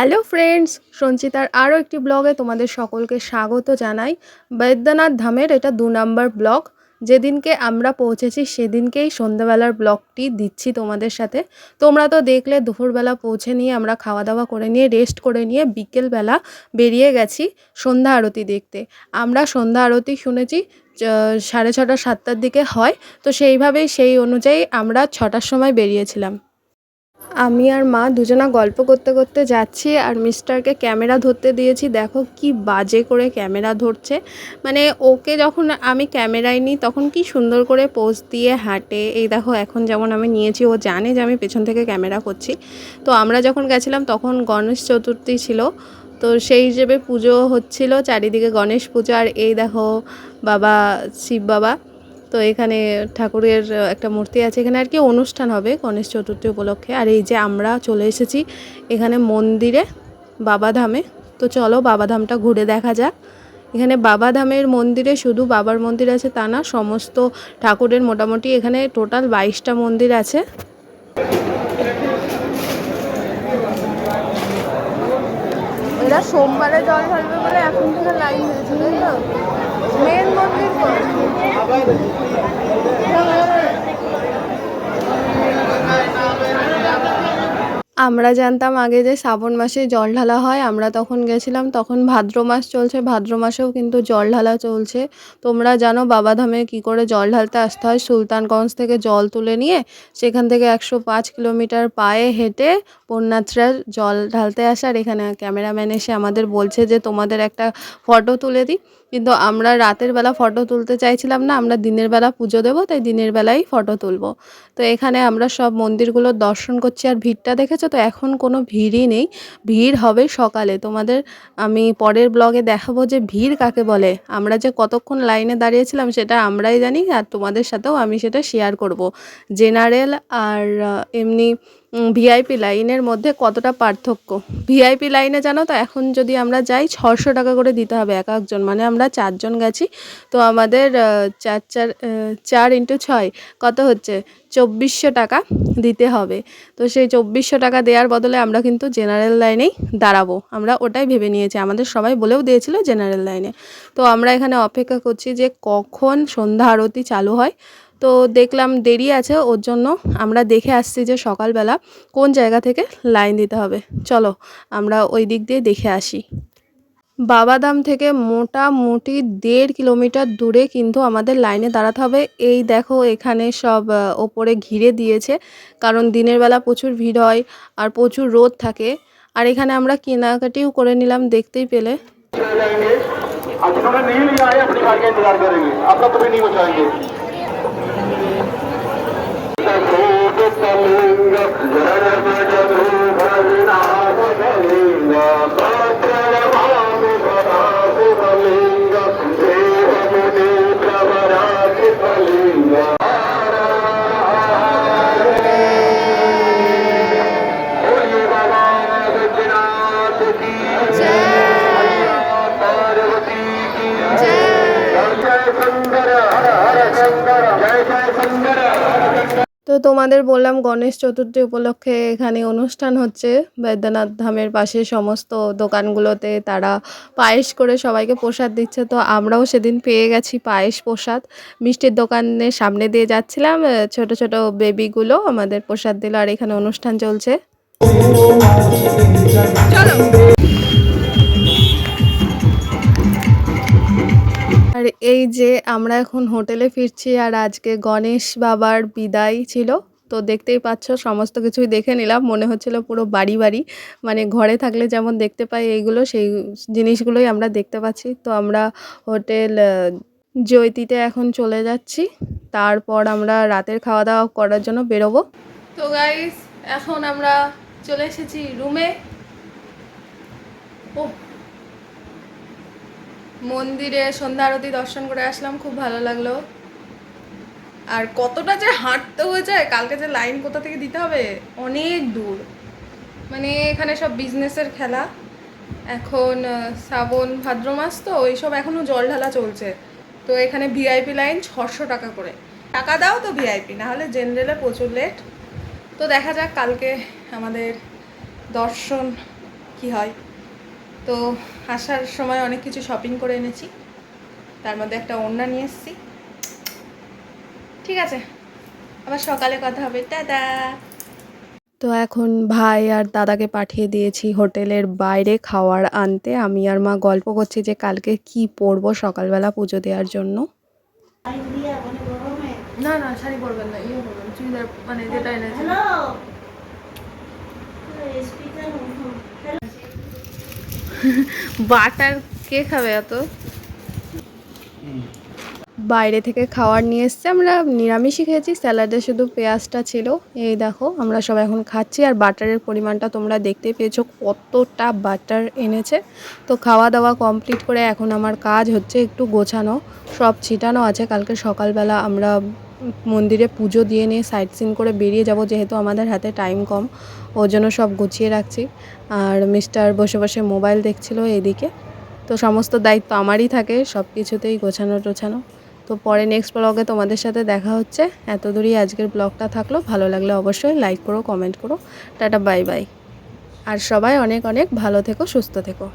Hello friends, সঞ্চিতার আরও একটি ব্লগে তোমাদের সকলকে স্বাগত জানাই। বৈদ্যনাথ ধামের এটা 2 নম্বর ব্লগ। যেদিনকে আমরা পৌঁছেছি সেদিনকেই সন্ধ্যাবেলার ব্লগটি দিচ্ছি তোমাদের সাথে। তোমরা তো দেখলে দুপুরবেলা পৌঁছে নিয়ে আমরা খাওয়া দাওয়া করে নিয়ে রেস্ট করে নিয়ে বিকেলবেলা বেরিয়ে গেছি সন্ধ্যা আরতি দেখতে। আমরা সন্ধ্যা আরতি শুনেছি 6:30 7টার দিকে হয়, তো সেইভাবেই সেই অনুযায়ী আমরা 6টার সময় বেরিয়েছিলাম। আমি আর মা দুজনা গল্প করতে করতে যাচ্ছি, আর মিস্টারকে ক্যামেরা ধরতে দিয়েছি। দেখো কি বাজে করে ক্যামেরা ধরছে, মানে ওকে যখন আমি ক্যামেরায় নিই তখন কি সুন্দর করে পোজ দিয়ে হাঁটে। এই দেখো এখন যেমন আমি নিয়েছি, ও জানে যে আমি পেছন থেকে ক্যামেরা করছি। তো আমরা যখন গেছিলাম তখন গণেশ চতুর্থী ছিল, তো সেই হিসেবে পুজো হচ্ছিল চারিদিকে, গণেশ পুজো। আর এই দেখো বাবা, শিব বাবা। তো এখানে ঠাকুরের একটা মূর্তি আছে, এখানে আর কি অনুষ্ঠান হবে গণেশ চতুর্থী উপলক্ষে। আর এই যে আমরা চলে এসেছি এখানে মন্দিরে, বাবাধামে। তো চলো বাবাধামটা ঘুরে দেখা যাক। এখানে বাবাধামের মন্দিরে শুধু বাবার মন্দির আছে তা না, সমস্ত ঠাকুরের মোটামুটি এখানে টোটাল 22টা মন্দির আছে। এরা সোমবারে জল ঢালবে বলে এখন থেকে লাইন হয়েছে, তাই তো? মেন মন্দির তো। আমরা জানতাম আগে যে শ্রাবণ মাসে জল ঢালা হয়, আমরা তখন গেছিলাম, তখন ভাদ্র মাস চলছে, ভাদ্র মাসেও কিন্তু জল ঢালা চলছে। তোমরা জানো বাবাধামে কি করে জল ঢালতে আসতে হয়। সুলতানগঞ্জ থেকে জল তুলে নিয়ে সেখান থেকে 105 কিলোমিটার পায়ে হেঁটে পুণ্যার্থীরা জল ঢালতে আসে। আর এখানে ক্যামেরাম্যান এসে আমাদের বলছে যে তোমাদের একটা ফটো তুলে দিই, কিন্তু আমরা রাতের বেলা ফটো তুলতে চাইছিলাম না, আমরা দিনের বেলা পুজো দেবো, তাই দিনের বেলায় ফটো তুলবো। তো এখানে আমরা সব মন্দিরগুলোর দর্শন করছি। আর ভিড়টা দেখেছো তো, এখন কোনো ভিড়ই নেই, ভিড় হবে সকালে। তোমাদের আমি পরের ব্লগে দেখাবো যে ভিড় কাকে বলে। আমরা যে কতক্ষণ লাইনে দাঁড়িয়েছিলাম সেটা আমরাই জানি, আর তোমাদের সাথেও আমি সেটা শেয়ার করব। জেনারেল আর এমনি ভিআইপি লাইনের মধ্যে কতটা পার্থক্য। ভিআইপি লাইনে জানো তো এখন যদি আমরা যাই 600 টাকা করে দিতে হবে এক একজন, মানে আমরা 4 জন গেছি। তো আমাদের 4 × 6 কত হচ্ছে, 2400 টাকা দিতে হবে। তো সেই 2400 টাকা দেওয়ার বদলে আমরা কিন্তু জেনারেল লাইনেই দাঁড়াবো, আমরা ওটাই ভেবে নিয়েছি। আমাদের সবাই বলেও দিয়েছিল জেনারেল লাইনে। তো আমরা এখানে অপেক্ষা করছি যে কখন সন্ধ্যা আরতি চালু হয়। তো দেখলাম দেরি আছে, ওর জন্য আমরা দেখে আসছি যে সকালবেলা কোন জায়গা থেকে লাইন দিতে হবে। চলো আমরা ওই দিক দিয়ে দেখে আসি। বাবাধাম থেকে মোটামুটি 1.5 কিলোমিটার দূরে কিন্তু আমাদের লাইনে দাঁড়াতে হবে। এই দেখো এখানে সব ওপরে ঘিরে দিয়েছে, কারণ দিনের বেলা প্রচুর ভিড় হয় আর প্রচুর রোদ থাকে। আর এখানে আমরা কেনাকাটিও করে নিলাম, দেখতেই পেলে। তো তোমাদের বললাম গণেশ চতুর্থী উপলক্ষে এখানে অনুষ্ঠান হচ্ছে বৈদ্যনাথ ধামের পাশে সমস্ত দোকানগুলোতে তারা পায়েস করে সবাইকে প্রসাদ দিচ্ছে। তো আমরাও সেদিন পেয়ে গেছি পায়েস প্রসাদ। মিষ্টির দোকানের সামনে দিয়ে যাচ্ছিলাম, ছোট ছোট বেবিগুলো আমাদের প্রসাদ দিল। আর এখানে অনুষ্ঠান চলছে, চলো। আর এই যে আমরা এখন হোটেলে ফিরছি, আর আজকে গণেশ বাবার বিদায় ছিল। তো দেখতেই পাচ্ছ সমস্ত কিছুই দেখে নিলাম, মনে হচ্ছিল পুরো বাড়ি বাড়ি, মানে ঘরে থাকলে যেমন দেখতে পাই এইগুলো, সেই জিনিসগুলোই আমরা দেখতে পাচ্ছি। তো আমরা হোটেল জয়তীতে এখন চলে যাচ্ছি, তারপর আমরা রাতের খাওয়া দাওয়া করার জন্য বেরোবো। তো গাইস এখন আমরা চলে এসেছি রুমে। ও মন্দিরে সন্ধ্যা আরতি দর্শন করে আসলাম, খুব ভালো লাগলো। আর কতটা যে হাঁটতে হয়ে যায়, কালকে যে লাইন কোথা থেকে দিতে হবে, অনেক দূর। মানে এখানে সব বিজনেসের খেলা। এখন শ্রাবণ ভাদ্র মাস, তো ওইসব এখনও জল ঢালা চলছে। তো এখানে ভিআইপি লাইন 600 টাকা করে, টাকা দাও তো ভিআইপি, না হলে জেনারেলে প্রচুর লেট। তো দেখা যাক কালকে আমাদের দর্শন কি হয়। তো আসার সময় অনেক কিছু শপিং করে এনেছি, তার মধ্যে একটা ওড়না নিয়ে এসেছি। ঠিক আছে, আবার সকালে কথা হবে, টাটা। তো এখন ভাই আর দাদাকে পাঠিয়ে দিয়েছি হোটেলের বাইরে খাওয়ার আনতে। আমি আর মা গল্প করছি যে কালকে কি পরবো সকালবেলা পুজো দেওয়ার জন্য। না না, শাড়ি পরবেন না, ইয়ে পরবেন, চুড়িদার, মানে যেটা এনেছি। বাটার কে খাবে এত? বাইরে থেকে খাবার নিয়ে এসছে, আমরা নিরামিষই খেয়েছি, স্যালাডে শুধু পেঁয়াজটা ছিল। এই দেখো আমরা সব এখন খাচ্ছি, আর বাটারের পরিমাণটা তোমরা দেখতেই পেয়েছো কতটা বাটার এনেছে। তো খাওয়া দাওয়া কমপ্লিট করে এখন আমার কাজ হচ্ছে একটু গোছানো, সব ছিটানো আছে। কালকে সকালবেলা আমরা মন্দিরে পুজো দিয়ে নিয়ে সাইট সিন করে বেরিয়ে যাব, যেহেতু আমাদের হাতে টাইম কম, ওর জন্য সব গুছিয়ে রাখছি। আর মিস্টার বসে বসে মোবাইল দেখছিল এদিকে। তো সমস্ত দায়িত্ব আমারই থাকে সব কিছুতেই, গোছানো টোছানো। তো পরে নেক্সট ব্লগে তোমাদের সাথে দেখা হচ্ছে। এত দূরই আজকের ব্লগটা থাকলো, ভালো লাগলে অবশ্যই লাইক করো, কমেন্ট করো। Tata, bye bye. আর সবাই অনেক অনেক ভালো থেকো, সুস্থ থেকো।